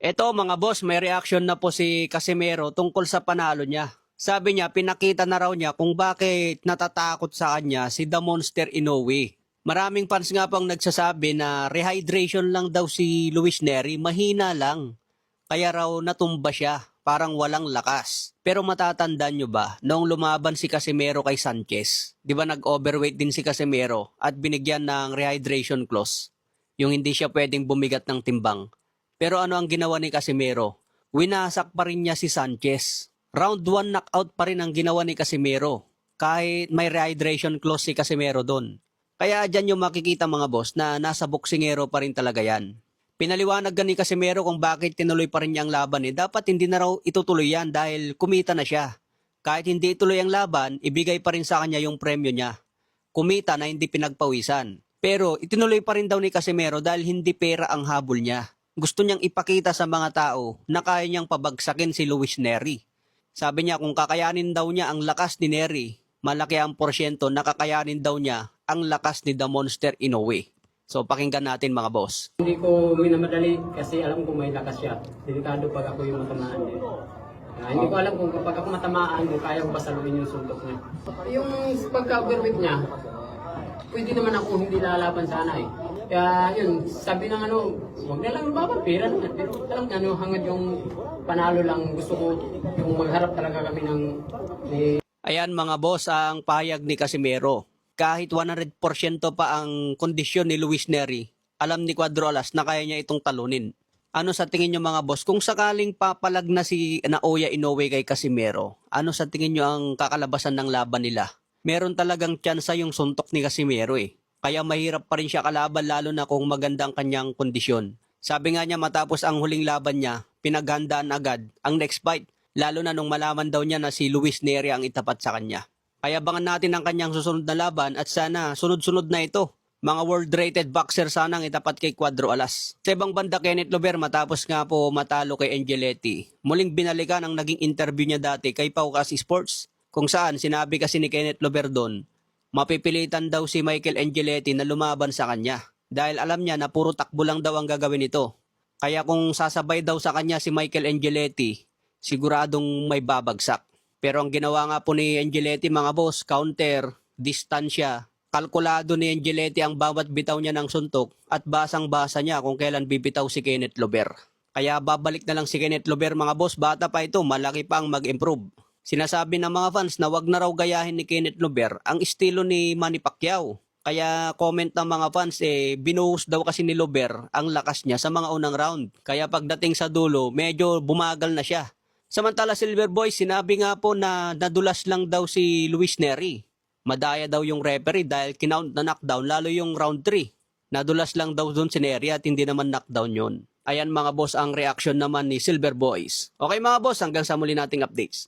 Eto mga boss, may reaction na po si Casimero tungkol sa panalo niya. Sabi niya, pinakita na raw niya kung bakit natatakot sa kanya si The Monster Inoue. Maraming fans nga pang nagsasabi na rehydration lang daw si Luis Nery, mahina lang. Kaya raw natumba siya, parang walang lakas. Pero matatandaan nyo ba, noong lumaban si Casimero kay Sanchez, di ba nag-overweight din si Casimero at binigyan ng rehydration clause? Yung hindi siya pwedeng bumigat ng timbang. Pero ano ang ginawa ni Casimero? Winasak pa rin niya si Sanchez. Round 1 knockout pa rin ang ginawa ni Casimero. Kahit may rehydration clause si Casimero doon. Kaya dyan yung makikita mga boss na nasa boksingero pa rin talaga yan. Pinaliwanag ni Casimero kung bakit tinuloy pa rin niya ang laban dapat hindi na raw itutuloy yan dahil kumita na siya. Kahit hindi ituloy ang laban, ibigay pa rin sa kanya yung premyo niya. Kumita na hindi pinagpawisan. Pero itinuloy pa rin daw ni Casimero dahil hindi pera ang habol niya. Gusto niyang ipakita sa mga tao na kaya niyang pabagsakin si Luis Nery. Sabi niya kung kakayanin daw niya ang lakas ni Nery, malaki ang porsyento na kakayanin daw niya ang lakas ni The Monster Inoue. So pakinggan natin mga boss. Hindi ko minamadali kasi alam ko may lakas siya. Delikado pag ako yung matamaan din. Hindi ko alam kung kapag ako matamaan din, kaya ko ba saluhin yung suntok niya. Yung pagka-overweight niya, pwede naman ako hindi lalaban sana eh. Kaya yun, sabi ng huwag na lang pera naman. Pero alam hangad yung panalo lang, gusto ko yung magharap talaga kami ng... Ayan mga boss ang pahayag ni Casimero. Kahit 100% pa ang kondisyon ni Luis Nery, alam ni Cuadro Alas na kaya niya itong talunin. Ano sa tingin niyo mga boss? Kung sakaling papalag na si Naoya Inoue kay Casimero, ano sa tingin niyo ang kakalabasan ng laban nila? Meron talagang tsansa yung suntok ni Casimero eh. Kaya mahirap pa rin siya kalaban lalo na kung maganda ang kanyang kondisyon. Sabi nga niya matapos ang huling laban niya, pinaghandaan agad ang next fight. Lalo na nung malaman daw niya na si Luis Nery ang itapat sa kanya. Kaya abangan natin ang kanyang susunod na laban at sana sunod-sunod na ito. Mga world-rated boxer sana ang itapat kay Cuadro Alas. Sa ibang banda, Kenneth Lover matapos nga po matalo kay Angeletti. Muling binalikan ang naging interview niya dati kay Paukas Sports. Kung saan sinabi kasi ni Kenneth Lover doon, mapipilitan daw si Michael Angeletti na lumaban sa kanya. Dahil alam niya na puro takbo lang daw ang gagawin nito. Kaya kung sasabay daw sa kanya si Michael Angeletti, siguradong may babagsak. Pero ang ginawa nga po ni Angeletti mga boss, counter, distansya. Kalkulado ni Angeletti ang bawat bitaw niya ng suntok at basang-basa niya kung kailan bibitaw si Kenneth Lover. Kaya babalik na lang si Kenneth Lover mga boss, bata pa ito, malaki pa ang mag-improve. Sinasabi ng mga fans na wag na raw gayahin ni Kenneth Lover ang estilo ni Manny Pacquiao. Kaya comment ng mga fans binuhos daw kasi ni Lover ang lakas niya sa mga unang round. Kaya pagdating sa dulo, medyo bumagal na siya. Samantala Silver Boys, sinabi nga po na nadulas lang daw si Luis Nery. Madaya daw yung referee dahil kinount na knockdown lalo yung round 3. Nadulas lang daw doon si Nery at hindi naman knockdown yon. Ayan mga boss ang reaction naman ni Silver Boys. Okay mga boss, hanggang sa muli nating updates.